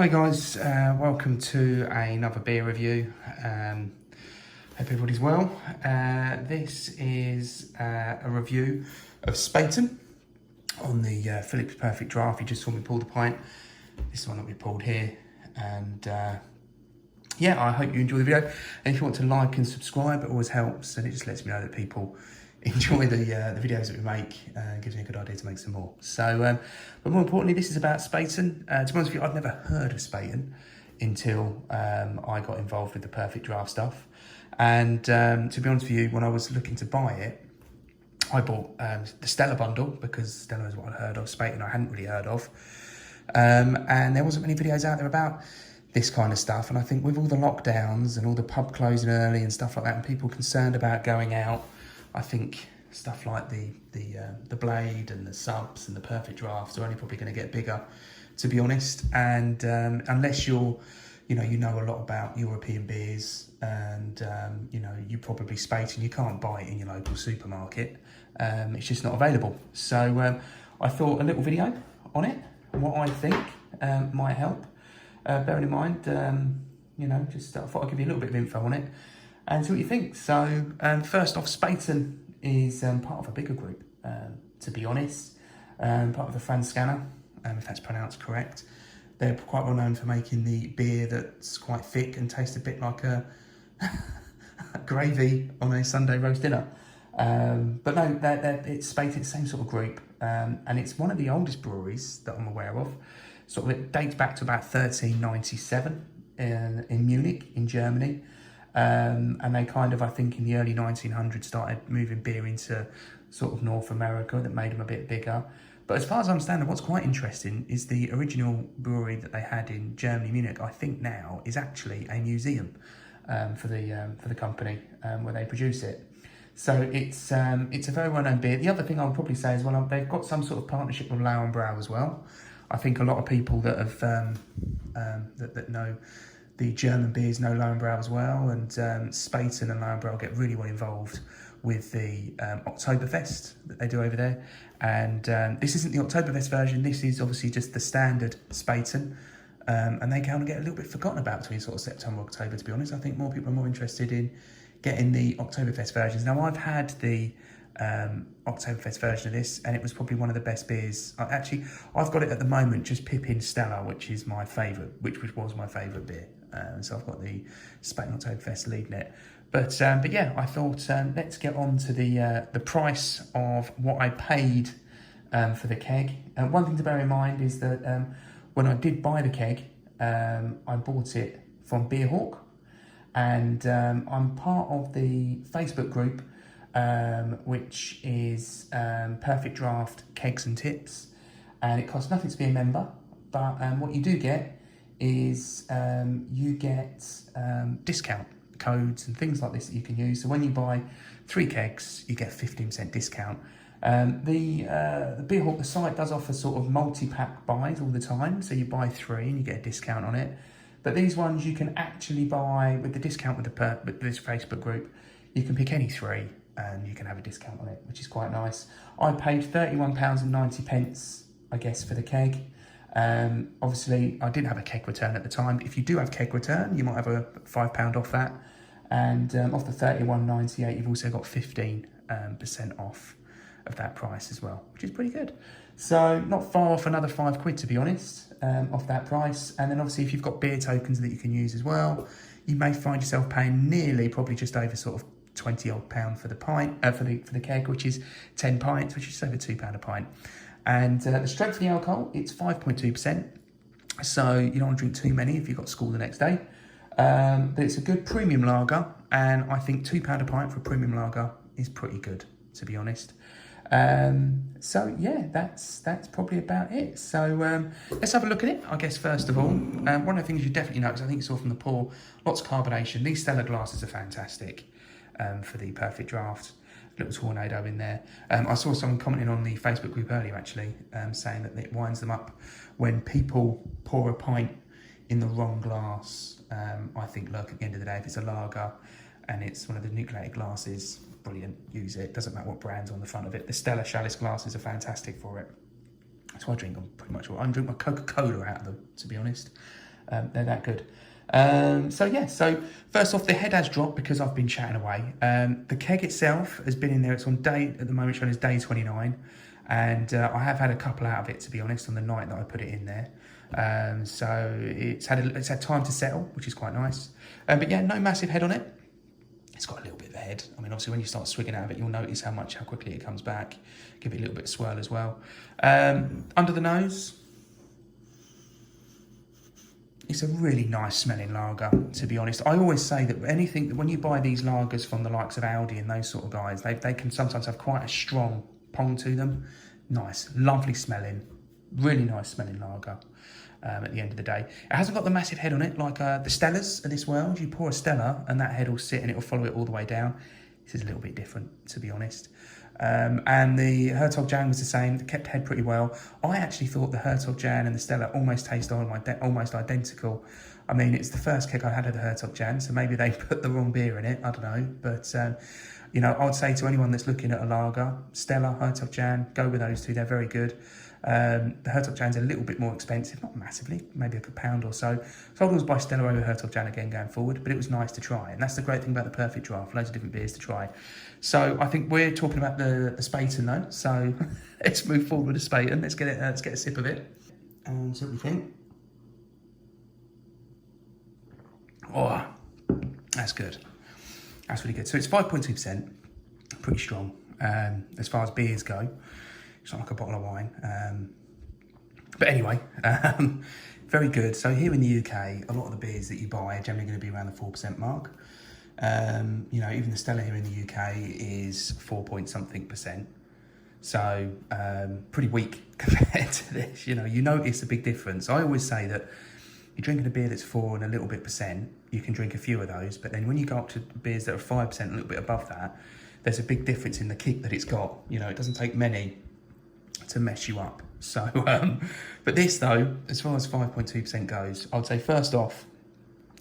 Hi guys, welcome to another beer review. Hope everybody's well. This is a review of Spaten on the Phillips Perfect Draft. You just saw me pull the pint. This is one that we pulled here, and yeah, I hope you enjoy the video. And if you want to like and subscribe, it always helps, and it just lets me know that people enjoy the videos that we make. Gives me a good idea to make some more. So, but more importantly, this is about Spaten. To be honest with you, I'd never heard of Spaten until I got involved with the Perfect Draft stuff. And to be honest with you, when I was looking to buy it, I bought the Stella bundle because Stella is what I'd heard of. Spaten I hadn't really heard of. And there wasn't many videos out there about this kind of stuff. And I think with all the lockdowns and all the pub closing early and stuff like that, and people concerned about going out, I think stuff like the Blade and the subs and the Perfect Drafts are only probably going to get bigger, to be honest. And unless you're, you know a lot about European beers, and you probably Spaten, you can't buy it in your local supermarket. It's just not available. So I thought a little video on it, what I think might help. Bearing in mind, I thought I'd give you a little bit of info on it and see what you think. So first off, Spaten is part of a bigger group, to be honest. Part of the Franz Scanner, if that's pronounced correct. They're quite well known for making the beer that's quite thick and tastes a bit like a gravy on a Sunday roast dinner. But no, it's Spaten, same sort of group. And it's one of the oldest breweries that I'm aware of. Sort of it dates back to about 1397 in Munich, in Germany. And they kind of, I think in the early 1900s, started moving beer into sort of North America. That made them a bit bigger. But as far as I understand, what's quite interesting is the original brewery that they had in Germany, Munich, I think now is actually a museum for the company where they produce it. So it's a very well-known beer. The other thing I would probably say as well, they've got some sort of partnership with Lauenbrau as well. I think a lot of people that have that know the German beers know Lauenbrau as well, and Spaten and Lauenbrau get really well involved with the Oktoberfest that they do over there. And this isn't the Oktoberfest version, this is obviously just the standard Spaten. And they kind of get a little bit forgotten about between sort of September, October, to be honest. I think more people are more interested in getting the Oktoberfest versions. Now, I've had the Oktoberfest version of this, and it was probably one of the best beers. I've got it at the moment, just pipping Stella, which is my favourite, which was my favourite beer. So I've got the Spaten Oktoberfest leading it. But yeah, I thought let's get on to the price of what I paid for the keg. One thing to bear in mind is that when I did buy the keg, I bought it from Beerhawk, and I'm part of the Facebook group, which is Perfect Draft Kegs and Tips, and it costs nothing to be a member, but what you do get is you get discount codes and things like this that you can use. So when you buy 3 kegs, you get 15% discount. The Beerhawk, the site, does offer sort of multi-pack buys all the time, so you buy 3 and you get a discount on it. But these ones you can actually buy with the discount with this Facebook group. You can pick any 3 and you can have a discount on it, which is quite nice. I paid £31.90, I guess, for the keg. Obviously, I didn't have a keg return at the time. If you do have keg return, you might have a £5 off that. And off the £31.98, you've also got 15% off of that price as well, which is pretty good. So not far off another £5, to be honest, off that price. And then obviously, if you've got beer tokens that you can use as well, you may find yourself paying nearly, probably just over sort of £20 for the pint, for the keg, which is 10 pints, which is just over £2 a pint. And the strength of the alcohol, it's 5.2%. So you don't want to drink too many if you've got school the next day. But it's a good premium lager, and I think £2 a pint for a premium lager is pretty good, to be honest. So yeah, that's probably about it. So let's have a look at it. I guess first of all, one of the things you definitely notice, I think you saw from the pour, lots of carbonation. These Stella glasses are fantastic for the Perfect Draft. Little tornado in there. I saw someone commenting on the Facebook group earlier, actually, saying that it winds them up when people pour a pint in the wrong glass. I think, look, at the end of the day, if it's a lager and it's one of the nucleated glasses, brilliant, use it. Doesn't matter what brand's on the front of it. The Stella Chalice glasses are fantastic for it. So I drink them pretty much all. I drink my Coca-Cola out of them, to be honest. They're that good. So yeah, so first off, the head has dropped because I've been chatting away. The keg itself has been in there. It's on day, at the moment, showing as day 29. And I have had a couple out of it, to be honest, on the night that I put it in there. So it's had time to settle, which is quite nice. But yeah, no massive head on it. It's got a little bit of a head. I mean, obviously, when you start swigging out of it, you'll notice how quickly it comes back. Give it a little bit of swirl as well. Under the nose, it's a really nice smelling lager, to be honest. I always say that when you buy these lagers from the likes of Aldi and those sort of guys, they can sometimes have quite a strong pong to them. Nice, lovely smelling, really nice smelling lager. At the end of the day, it hasn't got the massive head on it like the Stellas of this world. You pour a Stella and that head will sit and it will follow it all the way down. This is a little bit different, to be honest. And the Hertog Jan was the same. It kept head pretty well. I actually thought the Hertog Jan and the Stella almost taste almost identical. I mean, it's the first keg I had of the Hertog Jan, so maybe they put the wrong beer in it. I don't know, but you know, I would say to anyone that's looking at a lager, Stella, Hertog Jan, go with those two. They're very good. The Hertog Jan's a little bit more expensive, not massively, maybe a £1 or so. So I always buy Stella over Hertog Jan again going forward, but it was nice to try. And that's the great thing about the Perfect Draft, loads of different beers to try. So I think we're talking about the Spaten though, so let's move forward with the Spaten. Let's get a sip of it and see what we think. Oh, that's good. That's really good. So it's 5.2%, pretty strong as far as beers go. It's not like a bottle of wine. But anyway, very good. So here in the UK, a lot of the beers that you buy are generally going to be around the 4% mark. You know, even the Stella here in the UK is 4 point something percent. So pretty weak compared to this. You know, you notice a big difference. I always say that you're drinking a beer that's 4 and a little bit percent, you can drink a few of those. But then when you go up to beers that are 5%, a little bit above that, there's a big difference in the kick that it's got. You know, it doesn't take many to mess you up. So, but this though, as far as 5.2% goes, I would say first off,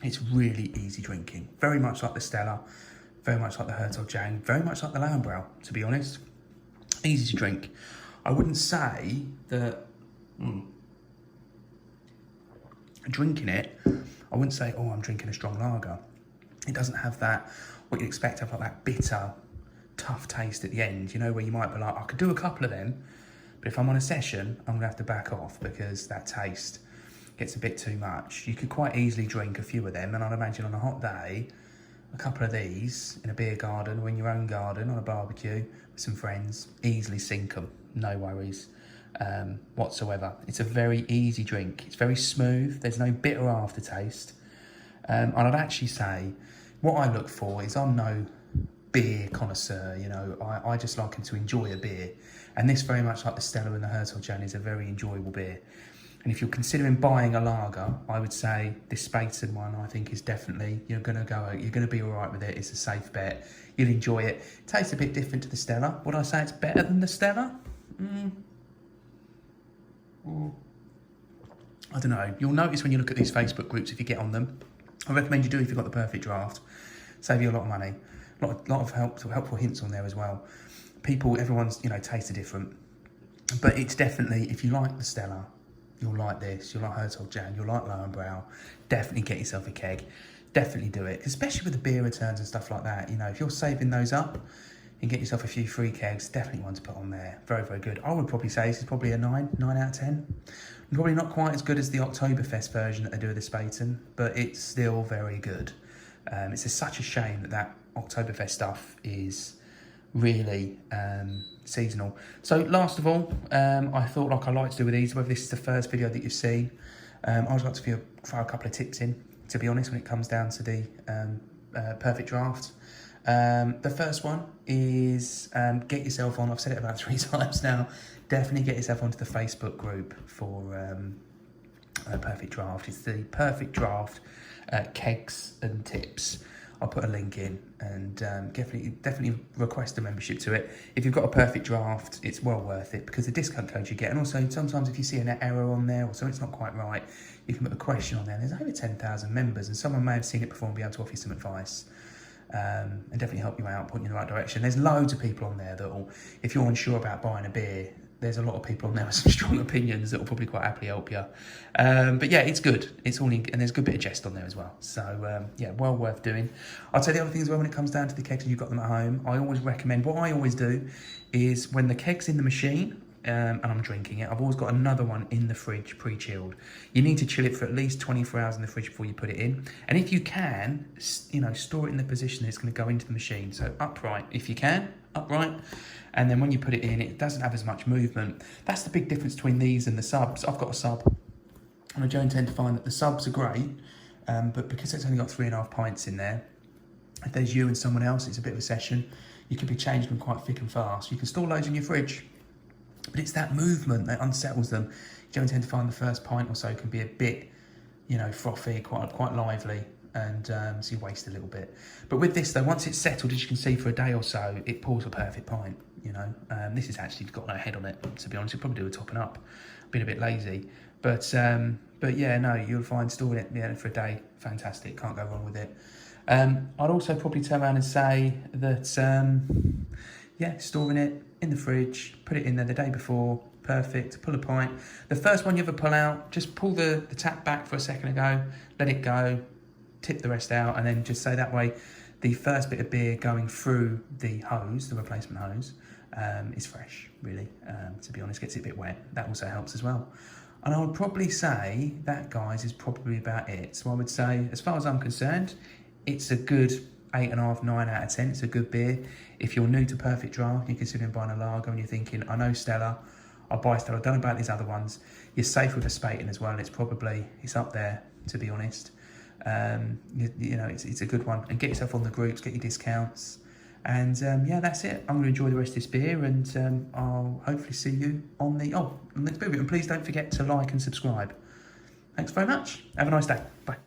it's really easy drinking. Very much like the Stella, very much like the Hertog Jan, very much like the Lambrau, to be honest. Easy to drink. I wouldn't say that drinking it, I wouldn't say, oh, I'm drinking a strong lager. It doesn't have that, what you'd expect to have, like that bitter, tough taste at the end, you know, where you might be like, I could do a couple of them, but if I'm on a session, I'm gonna have to back off because that taste gets a bit too much. You could quite easily drink a few of them, and I'd imagine on a hot day, a couple of these in a beer garden or in your own garden on a barbecue with some friends, easily sink them, no worries whatsoever. It's a very easy drink. It's very smooth. There's no bitter aftertaste. And I'd actually say what I look for is I'm no beer connoisseur, you know, I just like to enjoy a beer. And this, very much like the Stella and the Hertog Jan, is a very enjoyable beer. And if you're considering buying a lager, I would say this Spaten one, I think, is definitely, you're going to be all right with it. It's a safe bet. You'll enjoy it. It tastes a bit different to the Stella. Would I say it's better than the Stella? I don't know. You'll notice when you look at these Facebook groups, if you get on them, I recommend you do if you've got the Perfect Draft. Save you a lot of money. A lot of helpful hints on there as well. Everyone's, you know, tastes are different. But it's definitely, if you like the Stella, you'll like this, you'll like Hertog Jan, you'll like Lambrau, definitely get yourself a keg. Definitely do it, especially with the beer returns and stuff like that. You know, if you're saving those up and get yourself a few free kegs, definitely one to put on there. Very, very good. I would probably say this is probably a 9 out of 10. Probably not quite as good as the Oktoberfest version that they do with the Spaten, but it's still very good. It's just such a shame that Oktoberfest stuff is really seasonal. So last of all, I thought, like I like to do with these, whether this is the first video that you've seen, I would like to throw a couple of tips in, to be honest, when it comes down to the Perfect Draft. The first one is get yourself on, I've said it about 3 times now, definitely get yourself onto the Facebook group for Perfect Draft. It's the Perfect Draft Kegs and Tips. I'll put a link in, and definitely request a membership to it. If you've got a Perfect Draft, it's well worth it because the discount code you get, and also sometimes if you see an error on there or something's not quite right, you can put a question on there. There's over 10,000 members, and someone may have seen it before and be able to offer you some advice. And definitely help you out, point you in the right direction. There's loads of people on there that will, if you're unsure about buying a beer, there's a lot of people on there with some strong opinions that will probably quite happily help you. But yeah, it's good. It's all in, and there's a good bit of jest on there as well. So yeah, well worth doing. I'll tell you the other thing as well when it comes down to the kegs and you've got them at home. I always recommend, what I always do is when the keg's in the machine, and I'm drinking it, I've always got another one in the fridge pre-chilled. You need to chill it for at least 24 hours in the fridge before you put it in. And if you can, you know, store it in the position that it's going to go into the machine. So upright, if you can, upright. And then when you put it in, it doesn't have as much movement. That's the big difference between these and the subs. I've got a sub, and I do tend to find that the subs are great, but because it's only got 3.5 pints in there, if there's you and someone else, it's a bit of a session. You can be changing them quite thick and fast. You can store loads in your fridge. But it's that movement that unsettles them. You don't tend to find the first pint or so can be a bit, you know, frothy, quite lively, and so you waste a little bit. But with this though, once it's settled, as you can see, for a day or so, it pours a perfect pint. You know, this has actually got no head on it. To be honest, you'll probably do a topping up. Been a bit lazy, but yeah, no, you'll find storing it for a day, fantastic. Can't go wrong with it. I'd also probably turn around and say that yeah, storing it in the fridge, put it in there the day before, perfect. Pull a pint. The first one you ever pull out, just pull the tap back for a second ago, let it go, tip the rest out, and then just say that way the first bit of beer going through the hose, the replacement hose, is fresh, really. To be honest, gets it a bit wet. That also helps as well. And I would probably say that, guys, is probably about it. So I would say, as far as I'm concerned, it's a good 8.5, 9 out of 10. It's a good beer. If you're new to Perfect Draft, you're considering buying a lager and you're thinking, I know Stella, I'll buy Stella, I don't know about these other ones. You're safe with a Spaten as well. It's up there, to be honest. You know, it's a good one. And get yourself on the groups, get your discounts. And yeah, that's it. I'm going to enjoy the rest of this beer, and I'll hopefully see you on the next beer. And please don't forget to like and subscribe. Thanks very much. Have a nice day. Bye.